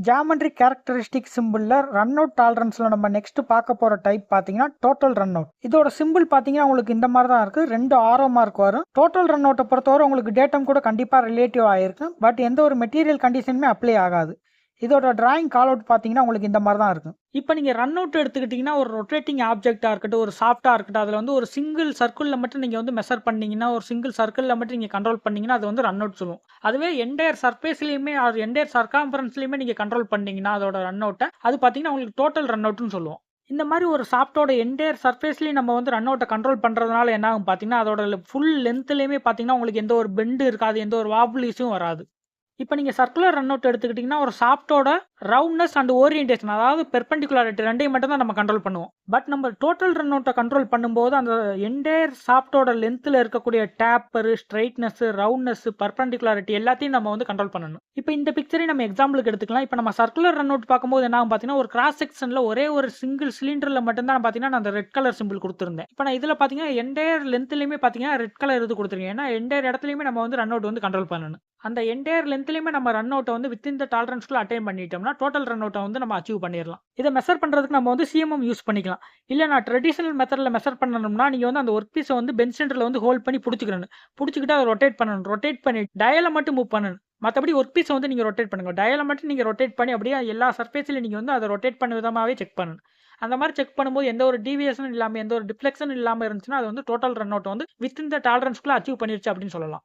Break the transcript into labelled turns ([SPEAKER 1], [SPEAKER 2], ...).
[SPEAKER 1] Geometry characteristic சிம்பிள்ல run out டாலரன்ஸ்ல நம்ம next பார்க்க போற டைப் பாத்தீங்கன்னா டோட்டல் ரன் அவுட். இதோட சிம்பிள் பாத்தீங்கன்னா உங்களுக்கு இந்த மாதிரி தான் இருக்கு. 2 ஆரோ மார்க் வரும். டோட்டல் ரன் அவுட்டை பொறுத்தவரை உங்களுக்கு டேட்டம் கூட கண்டிப்பா ரிலேட்டிவ் ஆயிருக்கு. பட் எந்த ஒரு மெட்டீரியல் கண்டிஷனுமே அப்ளை ஆகாது. இதோட டிராயிங் கால் அவுட் பார்த்தீங்கன்னா உங்களுக்கு இந்த மாதிரி தான் இருக்கும். இப்போ நீங்கள் ரன் அவுட் எடுத்துக்கிட்டிங்கன்னா ஒரு ரொட்டேட்டிங் ஆப்ஜெக்டாக இருக்கட்டும், ஒரு சாஃப்டாக இருக்கட்டும், அதில் வந்து ஒரு சிங்கிள் சர்க்கிளில் மட்டும் நீங்கள் வந்து மெஷர் பண்ணீங்கன்னா, ஒரு சிங்கிள் சர்க்கிளில் மட்டும் நீங்கள் கண்ட்ரோல் பண்ணீங்கன்னா அது வந்து ரன் அவுட் சொல்லுவோம். அதுவே என்டையர் சர்ஃபேஸ்லையுமே அது என்டையர் சர்க்காம்பரன்ஸ்லையுமே நீங்கள் கண்ட்ரோல் பண்ணீங்கன்னா அதோட ரன் அவுட்டை அது பார்த்தீங்கன்னா உங்களுக்கு டோட்டல் ரன் அவுட்னு சொல்லுவோம். இந்த மாதிரி ஒரு சாஃப்டோட என்டையர் சர்ஃபேஸ்லையும் நம்ம வந்து ரன் அவுட்டை கண்ட்ரோல் பண்ணுறதுனால என்ன ஆகும் பார்த்தீங்கன்னா அதோட ஃபுல் லென்த்லேயுமே பார்த்தீங்கன்னா உங்களுக்கு எந்த ஒரு பெண்டு இருக்காது, எந்த ஒரு வாபுலிஸும் வராது. இப்போ நீங்கள் சர்க்குலர் ரன் அவுட் எடுத்துக்கிட்டிங்கன்னா ஒரு சாஃப்டோட ரவுண்ட்னஸ் அண்ட் ஓரியன்டேஷன், அதாவது பெர்பெண்டிகுலாரிட்டி ரெண்டையும் மட்டும் தான் நம்ம கண்ட்ரோல் பண்ணுவோம். பட் நம்ம டோட்டல் ரன் அவுட்டை கண்ட்ரோல் பண்ணும்போது அந்த என்டையர் சாஃப்டோட லென்த்தில் இருக்கக்கூடிய டேப்பர், ஸ்ட்ரைட்னஸ், ரவுண்ட்னஸ், பெர்பெண்டிகுலாரிட்டி எல்லாத்தையும் நம்ம வந்து கண்ட்ரோல் பண்ணணும். இப்போ இந்த பிக்சரை நம்ம எக்ஸாம்பிளுக்கு எடுத்துக்கலாம். இப்போ நம்ம சர்க்குலர் ரன் அவுட் பார்க்கும்போது என்ன ஆகும் பார்த்தீங்கன்னா ஒரு கிராஸ் செக்ஷனில் ஒரே ஒரு சிங்கிள் சிலிண்டரில் மட்டும்தான் பார்த்தீங்கன்னா நான் அந்த ரெட் கலர் சிம்பிள் கொடுத்துருந்தேன். இப்போ நான் இதில் பார்த்தீங்கன்னா என்டையர் லென்த்லையுமே பார்த்தீங்கன்னா ரெட் கலர் இது கொடுத்துருக்கேன். ஏன்னா என்டையர் இடத்துலையுமே நம்ம வந்து ரன் அவுட் வந்து கண்ட்ரோல் பண்ணணும். அந்த என்டையர் லென்த்லையுமே நம்ம ரன் அவுட்டை வந்து வித்தின் த டாலரன்ஸ்குள்ள அட்டைன் பண்ணிட்டோம்னா டோட்டல் ரன் அவுட்டை வந்து நம்ம அச்சீவ் பண்ணிடலாம். இதை மெஷர் பண்ணுறதுக்கு நம்ம வந்து சிஎம்எம் யூஸ் பண்ணிக்கலாம். இல்லை நான் ட்ரெடிஷனல் மெத்தடில் மெஷர் பண்ணணும்னா நீங்கள் வந்து அந்த ஒர்க் பீஸை வந்து பெஞ்ச் சென்டரில் வந்து ஹோல்ட் பண்ணி பிடிச்சிக்கணும். பிடிச்சிக்கிட்டு அதை ரொட்டேட் பண்ணணும். ரொட்டேட் பண்ணி டயலை மட்டும் மூவ் பண்ணணும். மற்றபடி ஒர்க் பீஸை வந்து நீங்கள் ரொட்டேட் பண்ணுங்க. டயலை மட்டும் நீங்கள் ரொட்டேட் பண்ணி அப்படியே எல்லா சர்ஃபேஸ்லையும் நீங்கள் வந்து அதை ரொட்டேட் பண்ண விதமாகவே செக் பண்ணணும். அந்த மாதிரி செக் பண்ணும்போது எந்த ஒரு டீவியேஷனும் இல்லாமல் எந்த ஒரு டிஃப்ளெக்ஷனும் இல்லாமல் இருந்துச்சுன்னா அது வந்து டோட்டல் ரன் அவுட் வந்து வித்தின் த டாலரன்ஸ்குள்ள அச்சீவ் பண்ணிருச்சு அப்படின்னு சொல்லலாம்.